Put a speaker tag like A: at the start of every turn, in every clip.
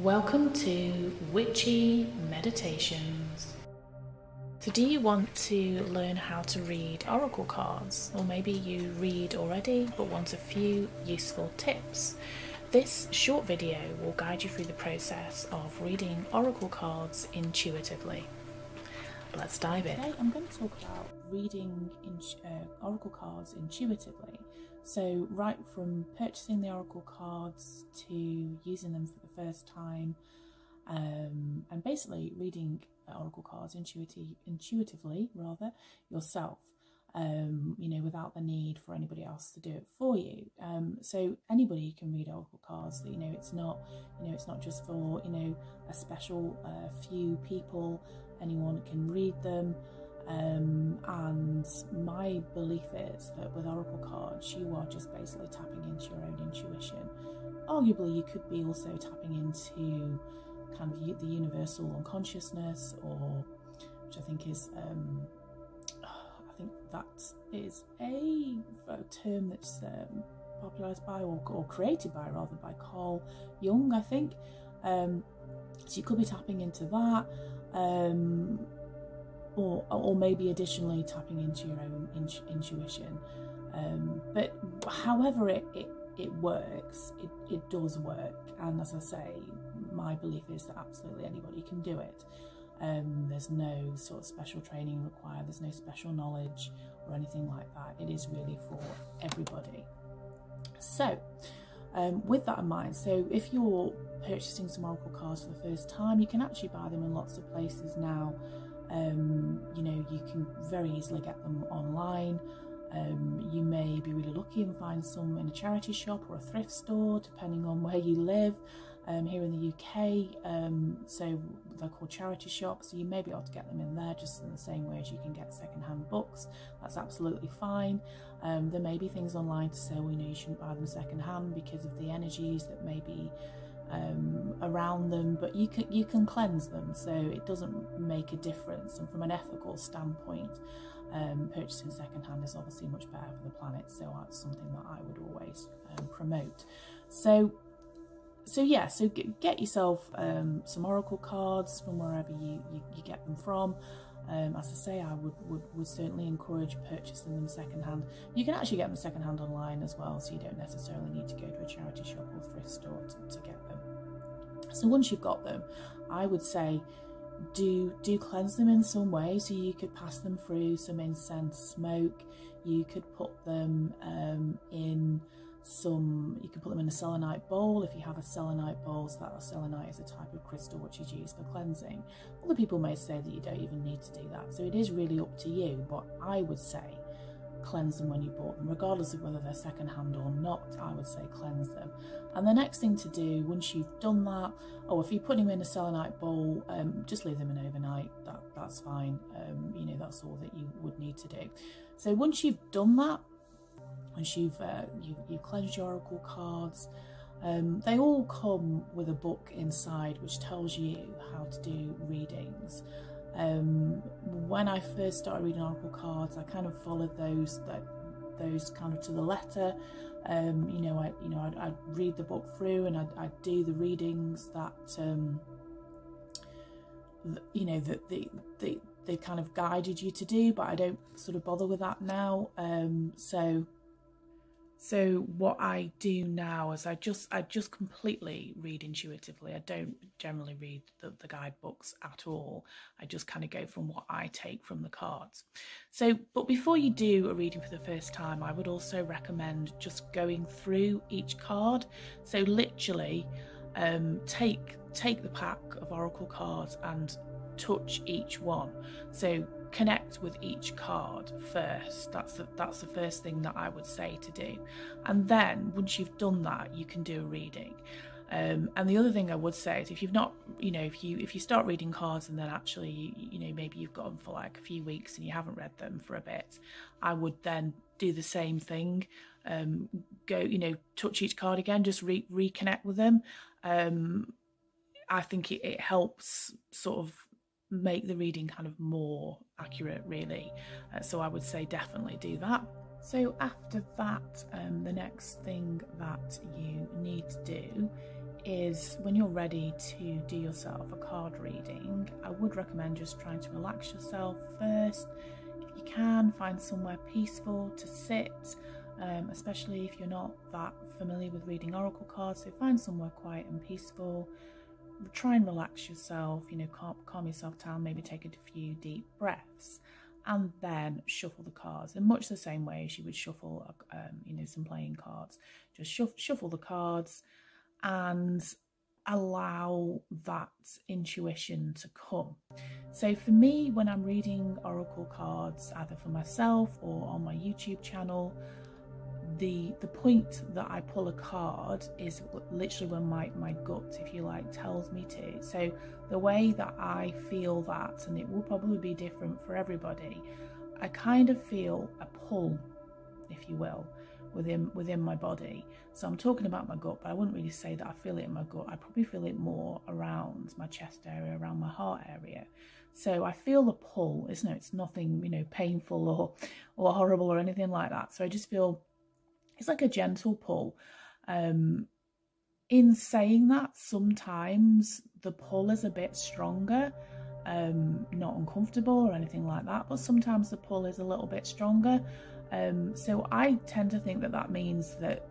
A: Welcome to Witchy Meditations. So do you want to learn how to read oracle cards? Or maybe you read already but want a few useful tips? This short video will guide you through the process of reading oracle cards intuitively. Let's dive in. Today I'm going to talk about reading oracle cards intuitively. So right from purchasing the oracle cards to using them for the first time, and basically reading oracle cards intuitively yourself, without the need for anybody else to do it for you. So anybody can read oracle cards. It's not just for a special few people. Anyone can read them. And my belief is that with oracle cards, you are just basically tapping into your own intuition. Arguably, you could be also tapping into kind of the universal unconsciousness, which I think is, I think that is a term that's popularised by or created by Carl Jung, I think. So you could be tapping into that. Or maybe additionally tapping into your own intuition. But however it works, it does work. And as I say, my belief is that absolutely anybody can do it. There's no sort of special training required, there's no special knowledge or anything like that. It is really for everybody. So with that in mind, so if you're purchasing some oracle cards for the first time, you can actually buy them in lots of places now. You can very easily get them online. You may be really lucky and find some in a charity shop or a thrift store, depending on where you live. Here in the UK, so they're called charity shops, so you may be able to get them in there just in the same way as you can get second-hand books. That's absolutely fine. There may be things online to say, well, you shouldn't buy them second-hand because of the energies that may be around them, but you can cleanse them, so it doesn't make a difference. And from an ethical standpoint, purchasing second-hand is obviously much better for the planet, so that's something that I would always promote. So get yourself some oracle cards from wherever you get them from. As I say, I would certainly encourage purchasing them secondhand. You can actually get them secondhand online as well, so you don't necessarily need to go to a charity shop or thrift store to get them. So once you've got them, I would say do cleanse them in some way. So you could pass them through some incense smoke. You could put them you can put them in a selenite bowl if you have a selenite bowl. So that selenite is a type of crystal which is used for cleansing. Other people may say that you don't even need to do that, so it is really up to you, but I would say cleanse them when you bought them, regardless of whether they're second-hand or not. I would say cleanse them. And the next thing to do once you've done that, if you're putting them in a selenite bowl, just leave them in overnight. That's fine. That's all that you would need to do. So once you've done that, once you've cleansed your oracle cards, they all come with a book inside which tells you how to do readings. When I first started reading oracle cards, I kind of followed those kind of to the letter. I'd read the book through and I'd do the readings that they kind of guided you to do, but I don't sort of bother with that now. So what I do now is I just completely read intuitively. I don't generally read the guidebooks at all. I just kind of go from what I take from the cards. But before you do a reading for the first time, I would also recommend just going through each card. So literally take the pack of oracle cards and touch each one. So connect with each card first. That's the first thing that I would say to do. And then once you've done that, you can do a reading. And the other thing I would say is if you've not, if you start reading cards and then actually, maybe you've got them for like a few weeks and you haven't read them for a bit, I would then do the same thing. Go, touch each card again, just reconnect with them. I think it helps sort of make the reading kind of more accurate, really. So I would say definitely do that. So after that, the next thing that you need to do is when you're ready to do yourself a card reading, I would recommend just trying to relax yourself first. If you can, find somewhere peaceful to sit, especially if you're not that familiar with reading oracle cards. So find somewhere quiet and peaceful. Try and relax yourself, calm yourself down, maybe take a few deep breaths, and then shuffle the cards in much the same way as you would shuffle, some playing cards. Just shuffle the cards and allow that intuition to come. So for me, when I'm reading oracle cards, either for myself or on my YouTube channel, the point that I pull a card is literally when my gut, if you like, tells me to. So the way that I feel that, and it will probably be different for everybody, I kind of feel a pull, if you will, within my body. So I'm talking about my gut, but I wouldn't really say that I feel it in my gut. I probably feel it more around my chest area, around my heart area. So I feel the pull. It's nothing, painful or horrible or anything like that. So I just feel it's like a gentle pull. In saying that, sometimes the pull is a bit stronger, not uncomfortable or anything like that, but sometimes the pull is a little bit stronger. So I tend to think that means that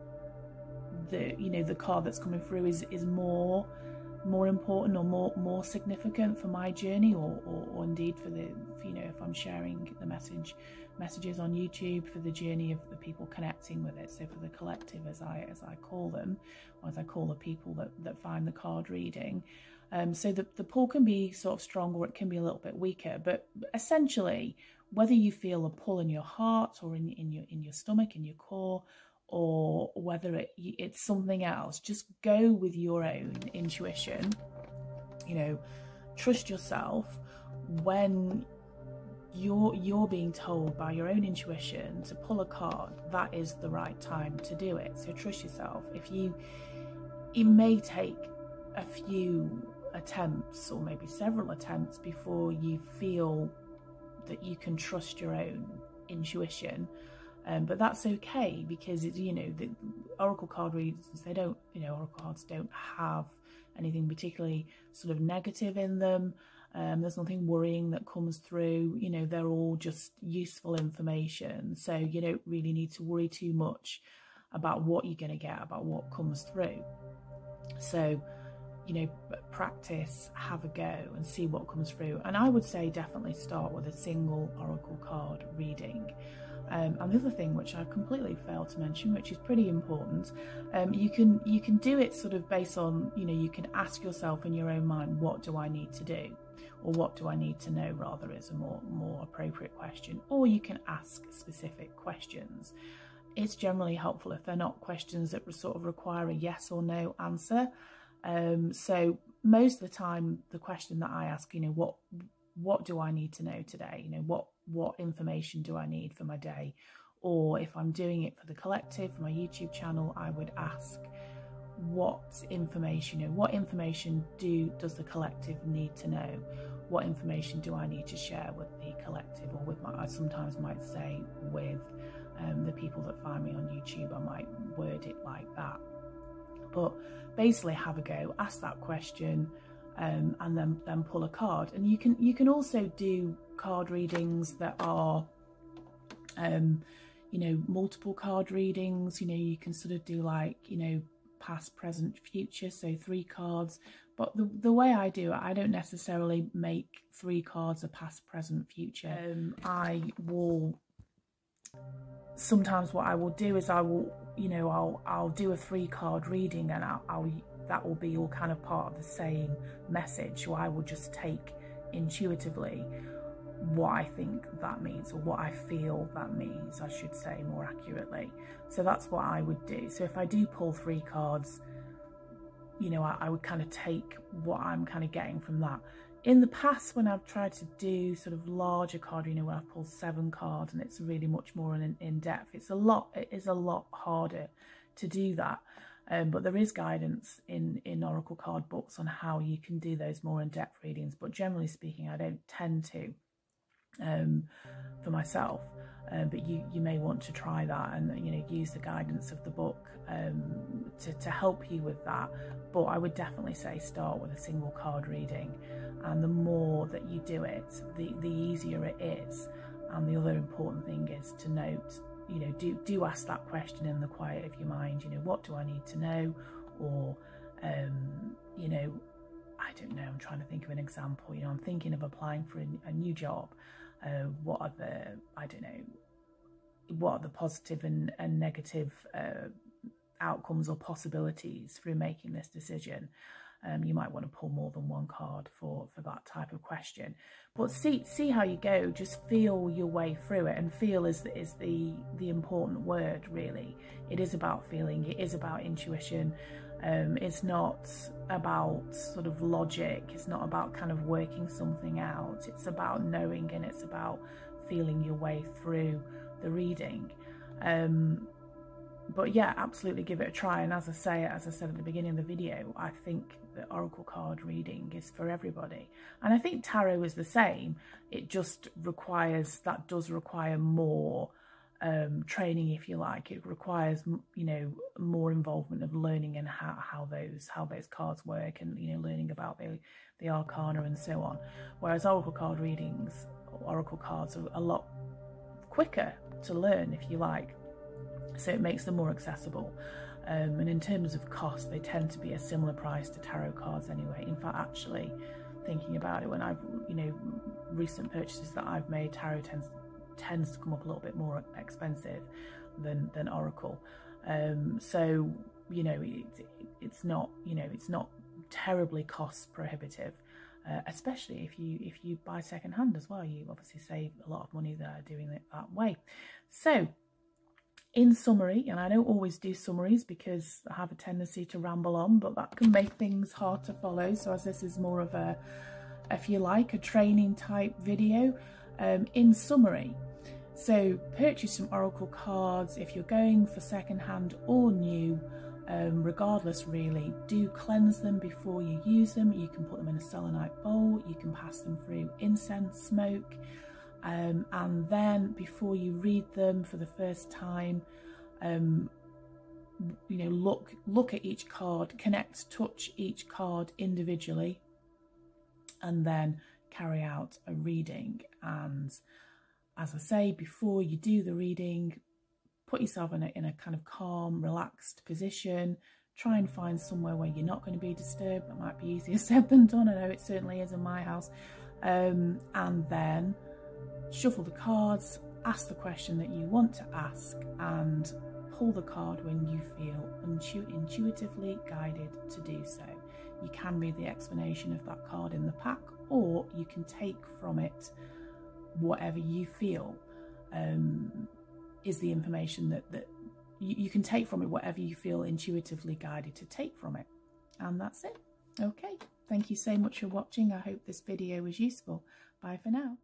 A: the card that's coming through is more important or more significant for my journey, or indeed for if I'm sharing the messages on YouTube, for the journey of the people connecting with it. So for the collective, as I call them, or as I call the people that find the card reading. So the pull can be sort of strong, or it can be a little bit weaker. But essentially, whether you feel a pull in your heart or in your stomach, in your core, or whether it's something else, just go with your own intuition. Trust yourself when you're being told by your own intuition to pull a card. That is the right time to do it. So trust yourself. It may take a few attempts, or maybe several attempts, before you feel that you can trust your own intuition. But that's okay, because the oracle card readings, oracle cards don't have anything particularly sort of negative in them. There's nothing worrying that comes through. They're all just useful information. So you don't really need to worry too much about what you're going to get, about what comes through. So practice, have a go and see what comes through. And I would say definitely start with a single oracle card reading. And the other thing, which I completely failed to mention, which is pretty important, you can do it sort of based on, you can ask yourself in your own mind, what do I need to do? Or what do I need to know, rather, is a more appropriate question. Or you can ask specific questions. It's generally helpful if they're not questions that sort of require a yes or no answer. So most of the time, the question that I ask, what do I need to know today? What information do I need for my day? Or if I'm doing it for the collective, for my YouTube channel, I would ask, what information does the collective need to know? What information do I need to share with the collective, or with I sometimes might say with the people that find me on YouTube. I might word it like that. But basically, have a go, ask that question, and then pull a card. And you can also do card readings that are multiple card readings. You can sort of do like past, present, future, so 3 cards. But the way I do it, I don't necessarily make 3 cards a past, present, future. I will sometimes, what I will do is I'll do a 3 card reading, and that will be all kind of part of the same message. So I will just take intuitively what I think that means, or what I feel that means, I should say more accurately. So that's what I would do. So if I do pull 3 cards, I would kind of take what I'm kind of getting from that. In the past, when I've tried to do sort of larger card, when I've pulled 7 cards and it's really much more in depth, it is a lot harder to do that. But there is guidance in oracle card books on how you can do those more in-depth readings. But generally speaking, I don't tend to for myself.
B: but you may want to try that and, you know, use the guidance of the book to help you with that. But I would definitely say start with a single card reading, and the more that you do it, the easier it is. And the other important thing is to note, you know, do ask that question in the quiet of your mind, you know, what do I need to know? Or you know, I don't know, I'm trying to think of an example. You know, I'm thinking of applying for a new job. What are the, I don't know, what are the positive and negative outcomes or possibilities through making this decision? You might want to pull more than one card for that type of question. But see how you go. Just feel your way through it, and feel is the important word, really. It is about feeling. It is about intuition. It's not about sort of logic. It's not about kind of working something out. It's about knowing, and it's about feeling your way through the reading. But yeah, absolutely give it a try. And as I said at the beginning of the video, I think that oracle card reading is for everybody. And I think tarot is the same. It just does require more training, if you like. It requires, you know, more involvement of learning in how those cards work, and, you know, learning about the arcana and so on. Whereas oracle card readings, oracle cards are a lot quicker to learn, if you like. So it makes them more accessible. And in terms of cost, they tend to be a similar price to tarot cards anyway. In fact, actually, thinking about it, when I've, you know, recent purchases that I've made, tarot tends to come up a little bit more expensive than oracle. So, you know, it's not, you know, it's not terribly cost prohibitive. Especially if you buy secondhand as well, you obviously save a lot of money there doing it that way. So, in summary, and I don't always do summaries because I have a tendency to ramble on, but that can make things hard to follow. So as this is more of a, if you like, a training type video, in summary, so purchase some oracle cards. If you're going for secondhand or new, regardless really, do cleanse them before you use them. You can put them in a selenite bowl, you can pass them through incense smoke. And then before you read them for the first time, you know, look at each card, touch each card individually, and then carry out a reading. And as I say, before you do the reading, put yourself in a kind of calm, relaxed position. Try and find somewhere where you're not going to be disturbed. That might be easier said than done. I know it certainly is in my house. And then shuffle the cards, ask the question that you want to ask, and pull the card when you feel intuitively guided to do so. You can read the explanation of that card in the pack, or you can take from it whatever you feel is the information that you can take from it, whatever you feel intuitively guided to take from it. And that's it. Okay, thank you so much for watching. I hope this video was useful. Bye for now.